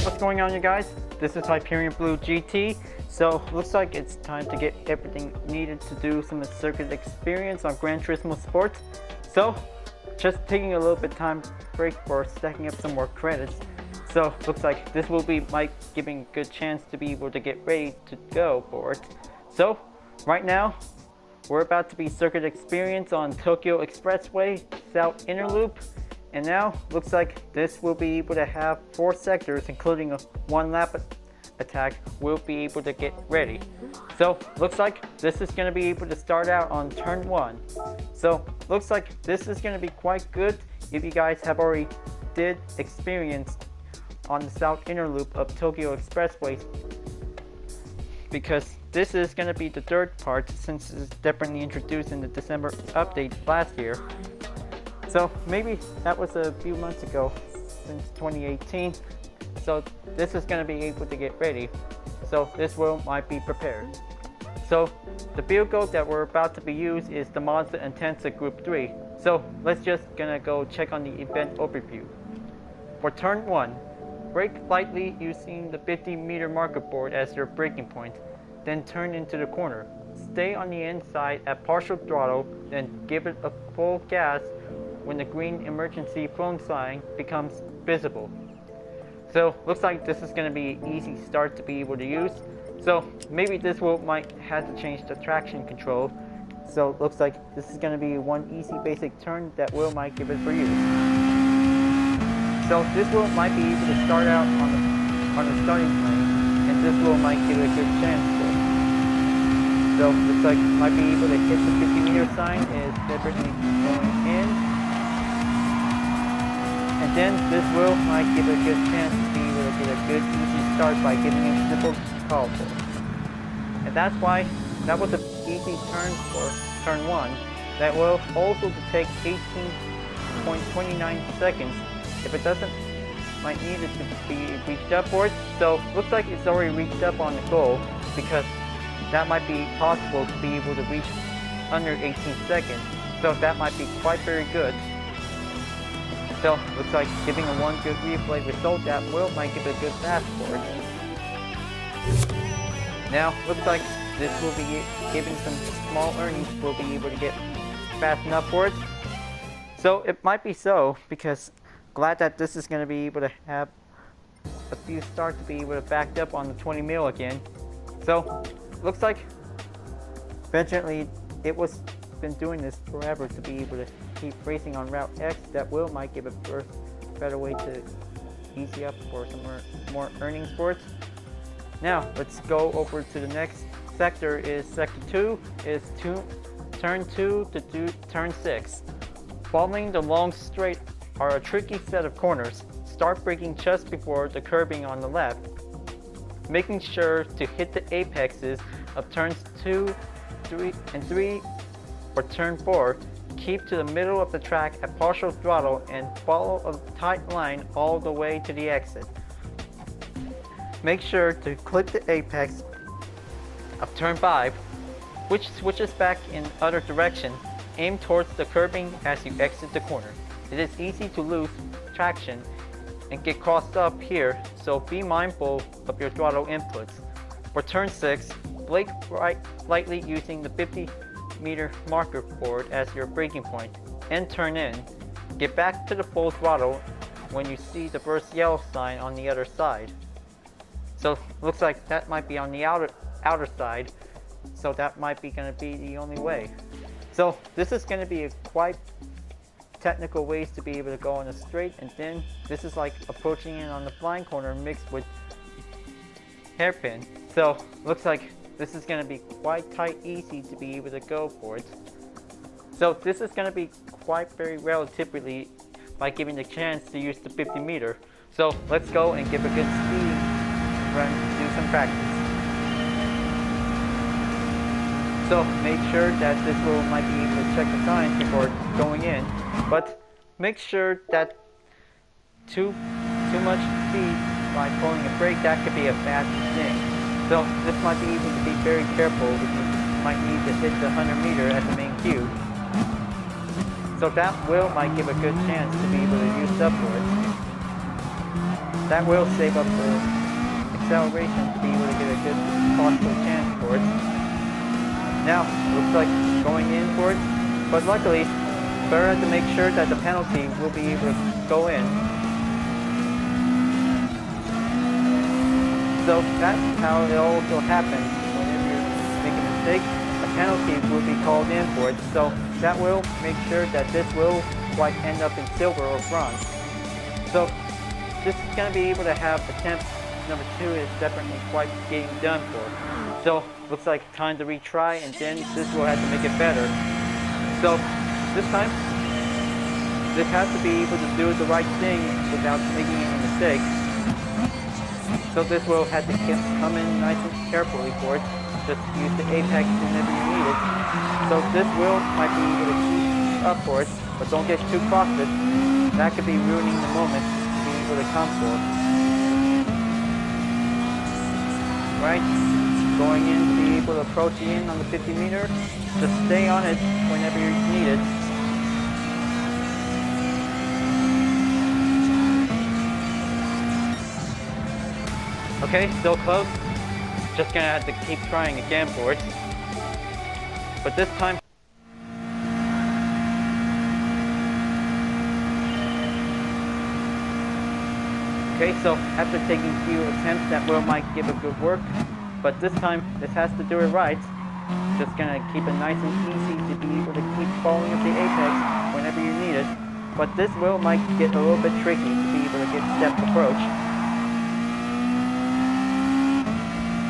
Hey, what's going on, you guys? This is Hyperion-Blue-GT. So, looks like it's time to get everything needed to do some circuit experience on Gran Turismo Sport. So, just taking a little bit time break for stacking up some more credits. So, looks like this will be Mike giving a good chance to be able to get ready to go for it. So, right now, we're about to be circuit experience on Tokyo Expressway, South Inner Loop. And now, looks like this will be able to have 4 sectors, including a 1 lap attack, will be able to get ready. So, looks like this is going to be able to start out on turn 1. So, looks like this is going to be quite good if you guys have already did experience on the South Inner Loop of Tokyo Expressway, because this is going to be the third part since it's definitely introduced in the December update last year. So maybe that was a few months ago, since 2018. So this is going to be able to get ready. So this might be prepared. So the vehicle that we're about to be used is the Mazda Intensa Group 3. So let's just gonna go check on the event overview. For turn 1, brake lightly using the 50-meter marker board as your braking point, then turn into the corner. Stay on the inside at partial throttle, then give it a full gas when the green emergency phone sign becomes visible. So looks like this is going to be an easy start to be able to use. So maybe this might have to change the traction control. So looks like this is going to be one easy basic turn that might give it for use. So this might be able to start out on the starting lane, and this might give it a good chance for. So looks like might be able to hit the 50-meter sign is definitely going in. And then this might give a good chance to be able to get a good easy start by giving it a simple call for. And that's why that was an easy turn for turn 1. That will also take 18.29 seconds. If it doesn't, might need it to be reached up for it. So looks like it's already reached up on the goal, because that might be possible to be able to reach under 18 seconds. So that might be quite very good. So, looks like giving a one good replay result that might give a good pass for it. Now, looks like this will be giving some small earnings, will be able to get fast enough for it. So, it might be so, because glad that this is going to be able to have a few starts to be able to back up on the 20 mil again. So, looks like eventually it was been doing this forever to be able to keep racing on Route X. That might give a better way to easy up for some more earnings for it. Now let's go over to the next sector. Is sector 2 is turn 2 to turn 6. Following the long straight are a tricky set of corners. Start braking just before the curbing on the left, making sure to hit the apexes of turns 2, 3, and 3. For turn 4, keep to the middle of the track at partial throttle and follow a tight line all the way to the exit. Make sure to clip the apex of turn 5, which switches back in other direction. Aim towards the curbing as you exit the corner. It is easy to lose traction and get crossed up here, so be mindful of your throttle inputs. For turn 6, brake lightly using the 50-meter marker board as your braking point and turn in. Get back to the full throttle when you see the burst yellow sign on the other side. So looks like that might be on the outer side, so that might be going to be the only way. So this is going to be a quite technical ways to be able to go on a straight, and then this is like approaching in on the blind corner mixed with hairpin. So looks like this is going to be quite tight, easy to be able to go for it. So this is going to be quite very relatively by giving the chance to use the 50 meter. So let's go and give a good speed run, do some practice. So make sure that this might be able to check the signs before going in, but make sure that too much speed by pulling a brake, that could be a bad thing. So this might be able to be very careful, because you might need to hit the 100 meter as the main cue. So that might give a good chance to be able to use up for it. that will save up the acceleration to be able to get a good possible chance for it. Now, looks like going in for it, but luckily, Bear had to make sure that the penalty will be able to go in. So that's how it also happens. Whenever you make a mistake, a penalty will be called in for it. So that will make sure that this will like end up in silver or bronze. So this is going to be able to have attempt number 2 is definitely quite getting done for. So looks like time to retry, and then this will have to make it better. So this time, this has to be able to do the right thing without making any mistakes. So this will have to come in nice and carefully for it. Just use the apex whenever you need it. So this will might be able to keep up for it, but don't get too cautious. That could be ruining the moment to be able to come for. Right? Going in to be able to approach in on the 50 meter. Just stay on it whenever you need it. Okay, still close. Just gonna have to keep trying again for it. But this time, okay, so after taking a few attempts that might give a good work, but this time this has to do it right. Just gonna keep it nice and easy to be able to keep following up the apex whenever you need it. But this might get a little bit tricky to be able to get step approach.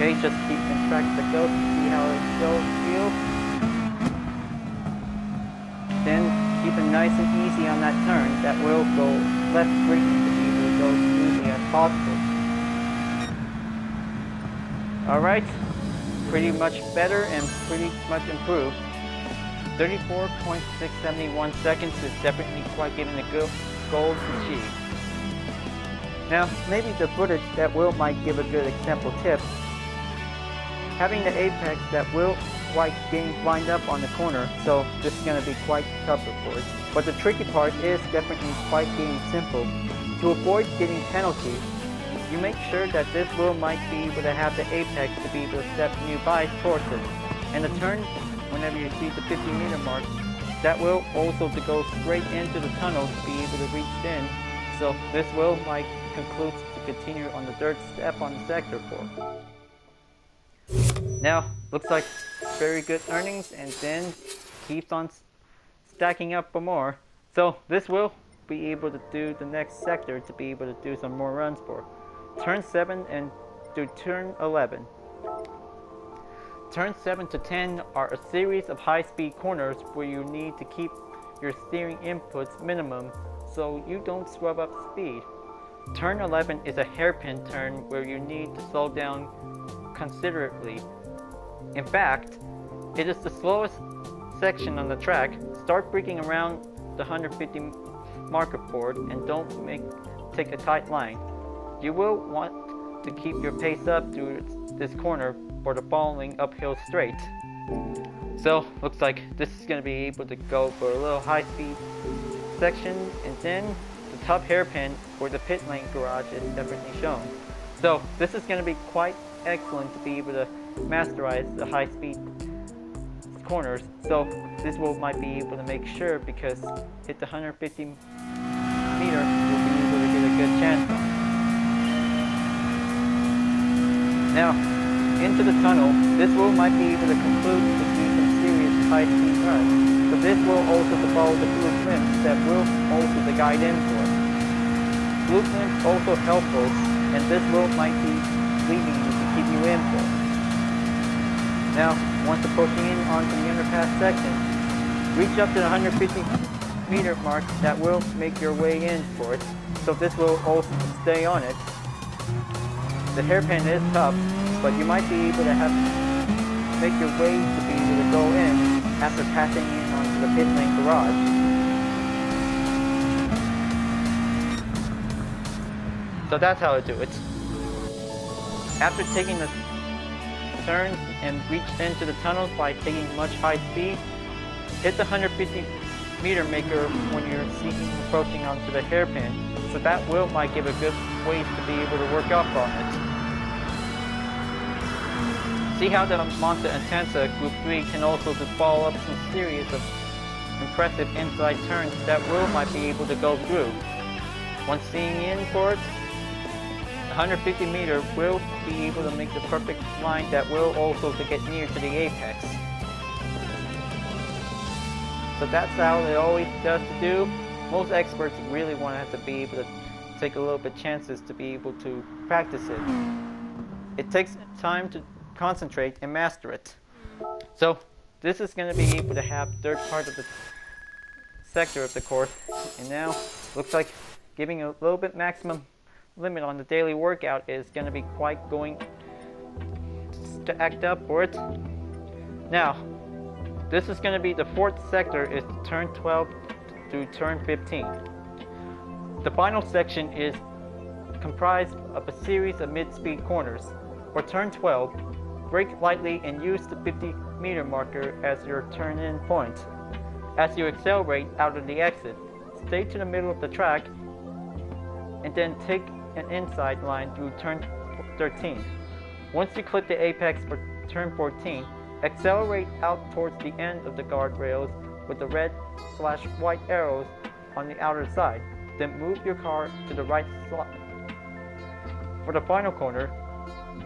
Okay, just keep in track the go to see how it feels. Then keep it nice and easy on that turn. That will go left braking to be able to go smoothly as possible. Alright, pretty much better and pretty much improved. 34.671 seconds is definitely quite getting a good goal to achieve. Now, maybe the footage that might give a good example tip. Having the apex that will quite getting lined up on the corner, so this is going to be quite tougher for it. But the tricky part is definitely quite getting simple. To avoid getting penalties, you make sure that this might be able to have the apex to be able to step nearby towards it. And the turn, whenever you see the 50 meter mark, that will also to go straight into the tunnel to be able to reach in. So this might conclude to continue on the third step on the sector 4. Now, looks like very good earnings, and then keeps on stacking up for more. So this will be able to do the next sector to be able to do some more runs for. Turn 7 and to turn 11. Turns 7 to 10 are a series of high-speed corners where you need to keep your steering inputs minimum so you don't scrub up speed. Turn 11 is a hairpin turn where you need to slow down considerably. In fact, it is the slowest section on the track. Start braking around the 150 marker board and don't take a tight line. You will want to keep your pace up through this corner for the following uphill straight. So looks like this is going to be able to go for a little high speed section, and then the top hairpin for the pit lane garage is definitely shown. So this is going to be quite excellent to be able to masterize the high speed corners. So this might be able to make sure, because hit the 150 meter will be able to get a good chance on. Now into the tunnel, this might be able to conclude to see some serious high speed runs. So this will also follow the blueprints that will also the guide in for. Blueprints also helpful, and this might be leading you to keep you in for. Now, once approaching in onto the underpass section, reach up to the 150 meter mark. That will make your way in for it. So this will also stay on it. The hairpin is tough, but you might be able to make your way to be able to go in after passing in onto the pit lane garage. So that's how to do it. After taking the turns and reach into the tunnels by taking much high speed, hit the 150 meter maker when you're approaching onto the hairpin. so that wheel might give a good way to be able to work up on it. See how the Monza Intensa Group 3 can also just follow up some series of impressive inside turns that wheel might be able to go through. Once seeing in for it, 150 meter will be able to make the perfect line that will also to get near to the apex. So that's how it always does to do. Most experts really want to have to be able to take a little bit chances to be able to practice it. It takes time to concentrate and master it. So this is going to be able to have third part of the sector of the course, and now looks like giving a little bit maximum limit on the daily workout is going to be quite going to act up for it. Now this is going to be the fourth sector, is turn 12 through turn 15. The final section is comprised of a series of mid-speed corners. For turn 12, brake lightly and use the 50 meter marker as your turn-in point. As you accelerate out of the exit, stay to the middle of the track and then take an inside line through turn 13. Once you click the apex for turn 14, accelerate out towards the end of the guardrails with the red/white arrows on the outer side. Then move your car to the right slot. For the final corner,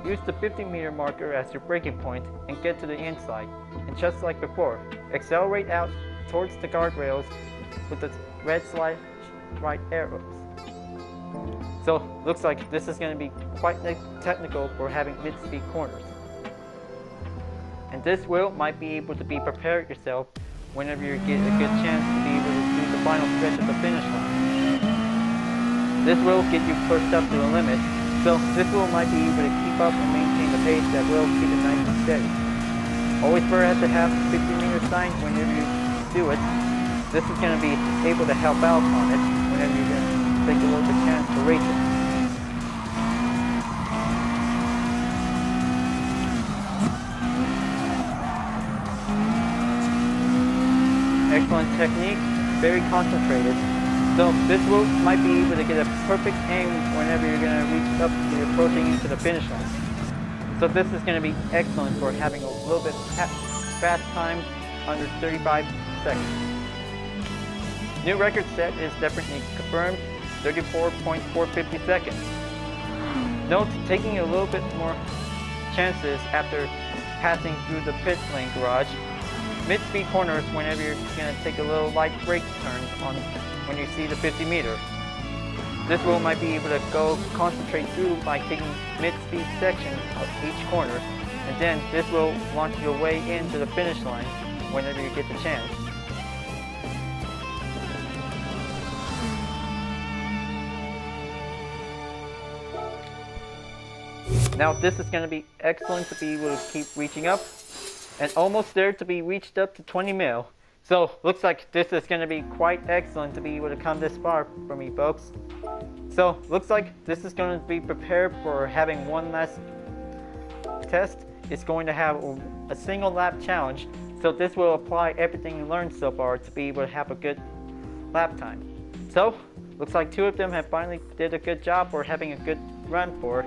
use the 50 meter marker as your braking point and get to the inside. And just like before, accelerate out towards the guardrails with the red/right arrows. So looks like this is going to be quite technical for having mid-speed corners. And this wheel might be able to be prepared yourself whenever you get a good chance to be able to do the final stretch of the finish line. This will get you pushed up to the limit, so this wheel might be able to keep up and maintain the pace that will keep it nice and steady. Always better to have 50 meter signs whenever you do it. This is going to be able to help out on it whenever you're going to take a little bit chance to race it. Excellent technique, very concentrated. So this wheel might be able to get a perfect aim whenever you're going to reach up to approaching into the finish line. So this is going to be excellent for having a little bit fast time under 35 seconds. New record set is definitely confirmed, 34.450 seconds. Note taking a little bit more chances after passing through the pit lane garage. Mid-speed corners whenever you're going to take a little light brake turn on when you see the 50 meter. This wheel might be able to go concentrate through by taking mid-speed sections of each corner, and then this will launch your way into the finish line whenever you get the chance. Now this is going to be excellent to be able to keep reaching up, and almost there to be reached up to 20 mil. So looks like this is going to be quite excellent to be able to come this far for me, folks. So looks like this is going to be prepared for having one last test. It's going to have a single lap challenge. So this will apply everything you learned so far to be able to have a good lap time. So looks like two of them have finally did a good job for having a good run for it,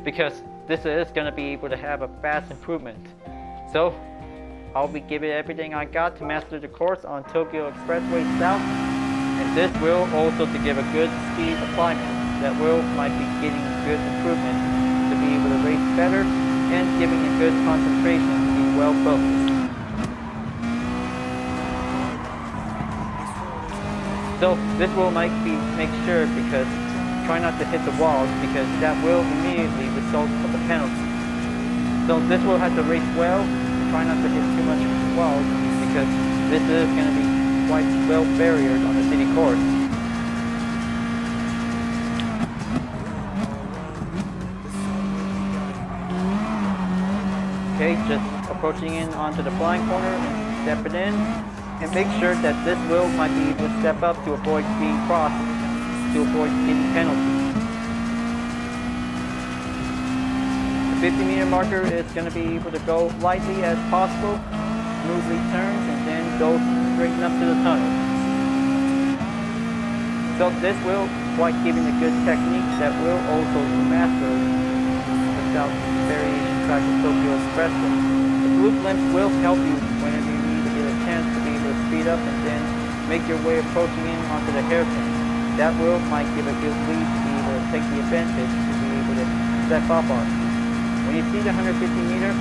because this is going to be able to have a fast improvement. So I'll be giving everything I got to master the course on Tokyo Expressway South, and this will also to give a good speed alignment that will might be getting good improvement to be able to race better and giving a good concentration to be well focused. So this will might be make sure, because try not to hit the walls, because that will immediately result of a penalty. So this will have to race well, and try not to hit too much walls, because this is going to be quite well barriered on the city course. Okay, just approaching in onto the flying corner and stepping in, and make sure that this wheel might be able to step up to avoid being crossed, to avoid getting penalties. The 50 meter marker is going to be able to go lightly as possible, smoothly turns, and then go straight up to the tunnel. So this will quite giving a good technique that will also master the South Variation track of Tokyo Expressway. The blue blimp will help you whenever you need to get a chance to be able to speed up and then make your way approaching in onto the hairpin. That might give a good lead to be able to take the advantage to be able to step up on. When you see the 150 meter,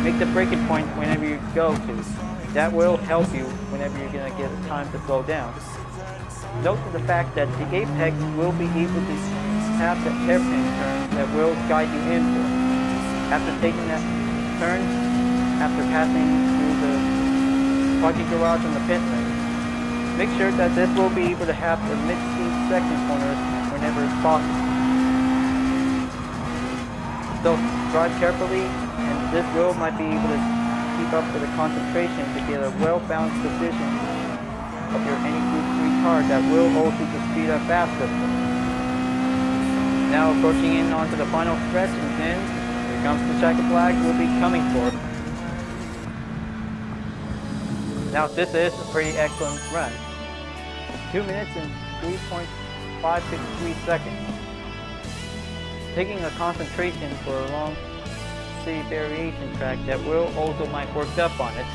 make the braking point whenever you go to. That will help you whenever you're going to get time to slow down. Note the fact that the apex will be able to have the hairpin turn that will guide you in for. After taking that turn, after passing through the parking garage and the pit lane, make sure that this will be able to have the mid-speed second corners whenever it's possible. So drive carefully, and this might be able to keep up with the concentration to get a well-balanced position of your any Group 3 car that will also to speed up faster. Now approaching in onto the final stretch, and then here comes the checkered flag we'll be coming for. Now this is a pretty excellent run. 2 minutes and 3.563 seconds. Taking a concentration for a long city variation track that will also might work up on it.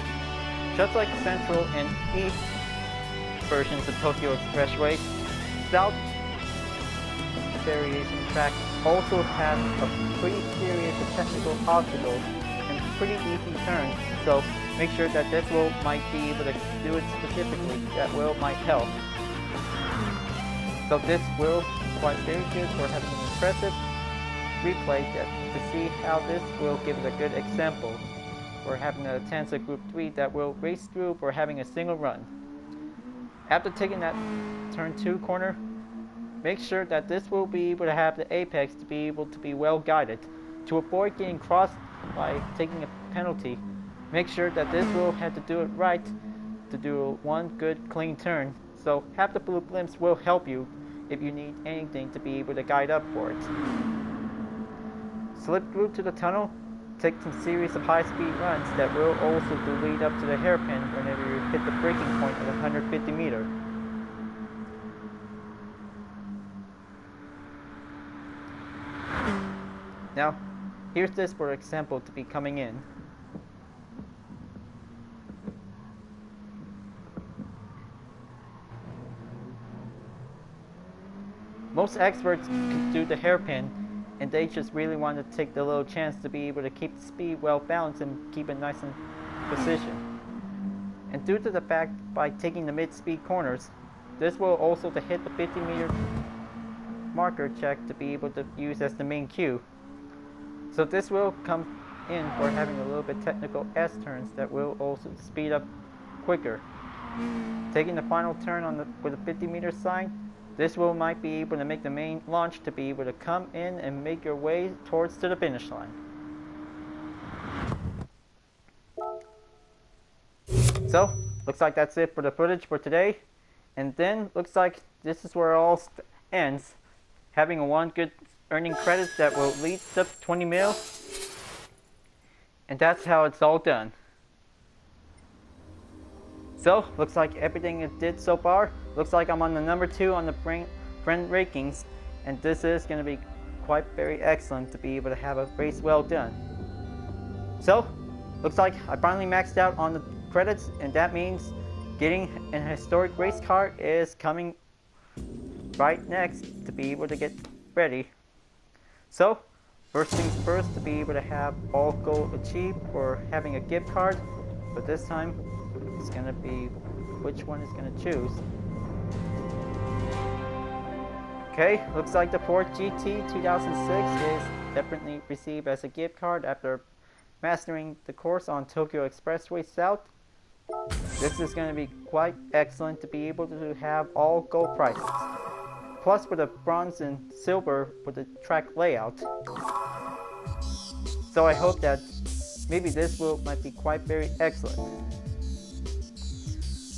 Just like Central and East versions of Tokyo Expressway, South variation track also has a pretty serious technical obstacles and pretty easy turns, so make sure that this might be able to do it specifically. That might help. So this will quite very good for having an impressive replay to see how this will give it a good example for having a Tanza Group 3 that will race through for having a single run. After taking that turn 2 corner, make sure that this will be able to have the apex to be able to be well guided. To avoid getting crossed by taking a penalty, make sure that this will have to do it right to do one good clean turn. So have the blue blimps will help you if you need anything to be able to guide up for it. Slip through to the tunnel, take some series of high-speed runs that will also lead up to the hairpin whenever you hit the braking point at 150 meter. Now, here's this for example to be coming in. Most experts can do the hairpin, and they just really want to take the little chance to be able to keep the speed well balanced and keep it nice in position. And due to the fact by taking the mid-speed corners, this will also to hit the 50 meter marker check to be able to use as the main cue. So this will come in for having a little bit technical S-turns that will also speed up quicker. Taking the final turn with a 50 meter sign, this might be able to make the main launch to be able to come in and make your way towards to the finish line. So, looks like that's it for the footage for today. And then, looks like this is where it all ends. Having a one good earning credits that will lead up to 20 mil. And that's how it's all done. So, looks like everything it did so far. Looks like I'm on the number 2 on the friend rankings, and this is going to be quite very excellent to be able to have a race well done. So, looks like I finally maxed out on the credits, and that means getting an historic race car is coming right next to be able to get ready. So, first things first, to be able to have all goal achieved for having a gift card, but this time it's going to be which one is going to choose. Okay, looks like the Ford GT 2006 is definitely received as a gift card after mastering the course on Tokyo Expressway South. This is going to be quite excellent to be able to have all gold prices. Plus with the bronze and silver with the track layout. So I hope that maybe this might be quite very excellent.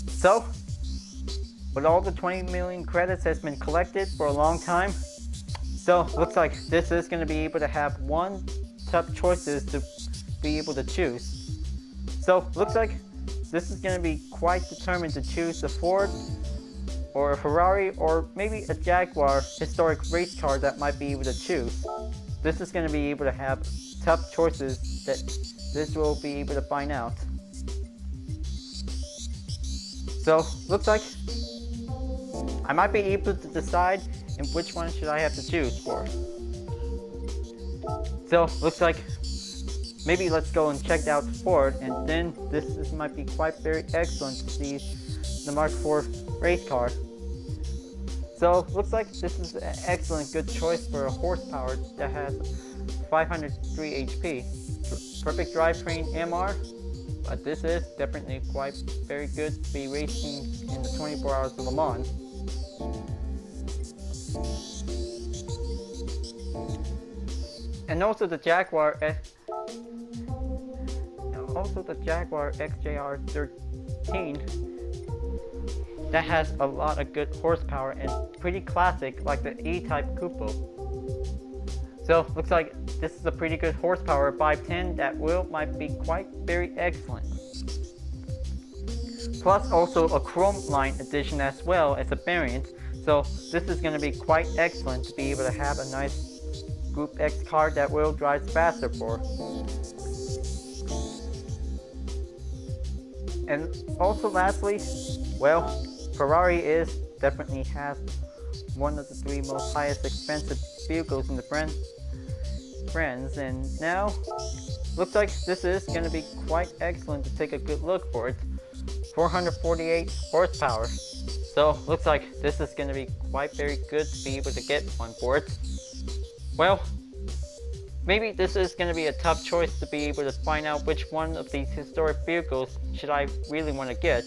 So, with all the 20 million credits has been collected for a long time, so looks like this is going to be able to have one tough choices to be able to choose. So looks like this is going to be quite determined to choose the Ford or a Ferrari, or maybe a Jaguar historic race car that might be able to choose. This is going to be able to have tough choices that this will be able to find out. So, looks like I might be able to decide in which one should I have to choose for. So, looks like maybe let's go and check out Ford, and then this might be quite very excellent to see the Mark IV race car. So, looks like this is an excellent good choice for a horsepower that has 503 HP. Perfect drivetrain MR, but this is definitely quite very good to be racing in the 24 Hours of Le Mans. And also the Jaguar XJR13 that has a lot of good horsepower and pretty classic like the E-Type Coupe. So looks like this is a pretty good horsepower 510 that might be quite very excellent. Plus also a chrome line edition as well as a variant. So this is going to be quite excellent to be able to have a nice Group X car that will drive faster for. And also lastly, well, Ferrari definitely has one of the 3 most highest expensive vehicles in the friends, and now looks like this is going to be quite excellent to take a good look for it. 448 horsepower. So looks like this is going to be quite very good to be able to get one for it. Well, maybe this is going to be a tough choice to be able to find out which one of these historic vehicles should I really want to get.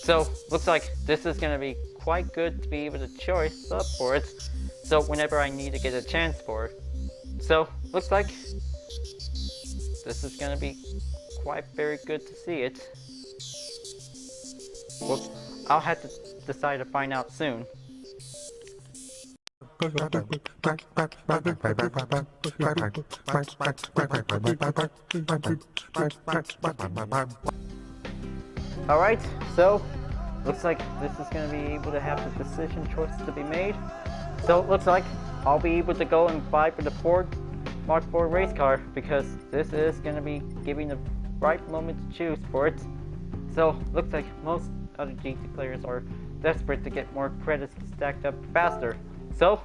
So looks like this is going to be quite good to be able to choice up for it, so whenever I need to get a chance for it. So looks like this is going to be quite very good to see it. Well, I'll have to decide to find out soon. Alright, so looks like this is going to be able to have the decision choices to be made. So it looks like I'll be able to go and buy for the Ford Mark IV race car, because this is going to be giving the right moment to choose for it. So looks like most other GT players are desperate to get more credits stacked up faster. So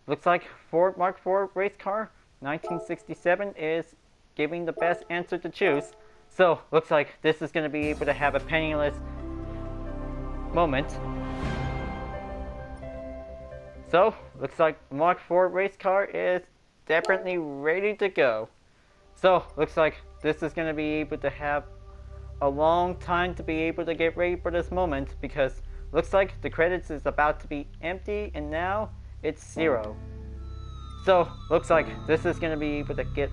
looks like Ford Mark IV race car 1967 is giving the best answer to choose. So looks like this is going to be able to have a penniless moment. So looks like Mark IV race car is definitely ready to go. So looks like this is going to be able to have a long time to be able to get ready for this moment, because looks like the credits is about to be empty and now it's 0. So looks like this is going to be able to get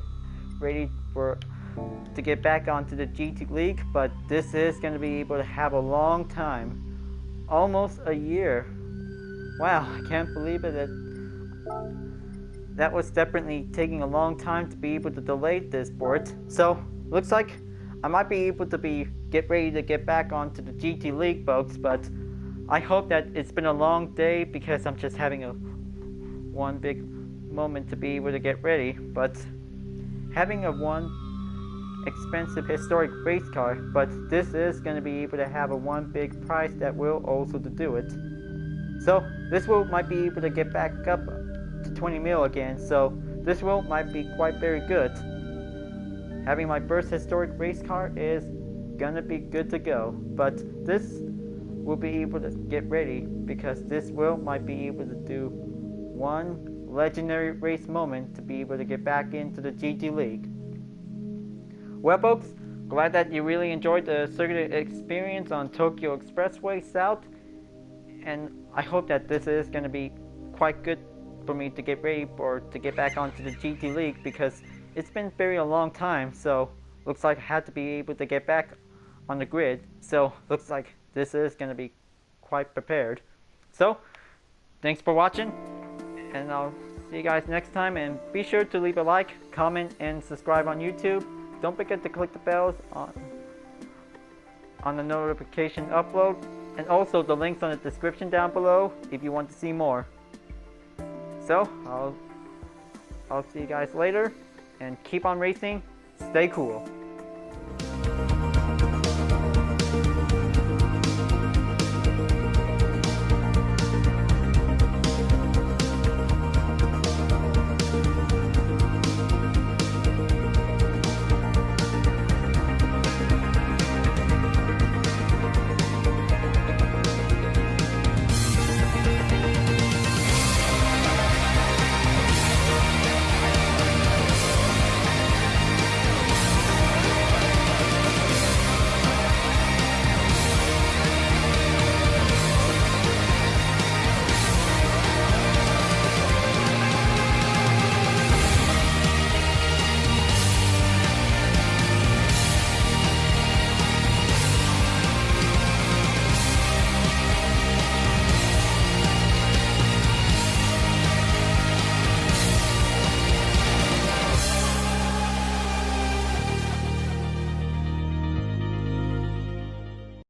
ready to get back onto the GT League, but this is going to be able to have a long time, almost a year. Wow, I can't believe it. That was definitely taking a long time to be able to delay this sport. So looks like I might be able to get ready to get back onto the GT League, folks, but I hope that it's been a long day, because I'm just having one big moment to be able to get ready. But having one expensive historic race car, but this is going to be able to have one big price that will also to do it. So this might be able to get back up to 20 mil again, so this might be quite very good. Having my first historic race car is gonna be good to go, but this will be able to get ready, because this might be able to do one legendary race moment to be able to get back into the GT League. Well, folks, glad that you really enjoyed the circuit experience on Tokyo Expressway South, and I hope that this is going to be quite good for me to get ready to get back onto the GT League, because it's been a long time. So looks like I had to be able to get back on the grid. So looks like this is going to be quite prepared. So thanks for watching, and I'll see you guys next time. And be sure to leave a like, comment, and subscribe on YouTube. Don't forget to click the bells on the notification upload And also the links on the description down below if you want to see more. So, I'll see you guys later, and keep on racing, stay cool.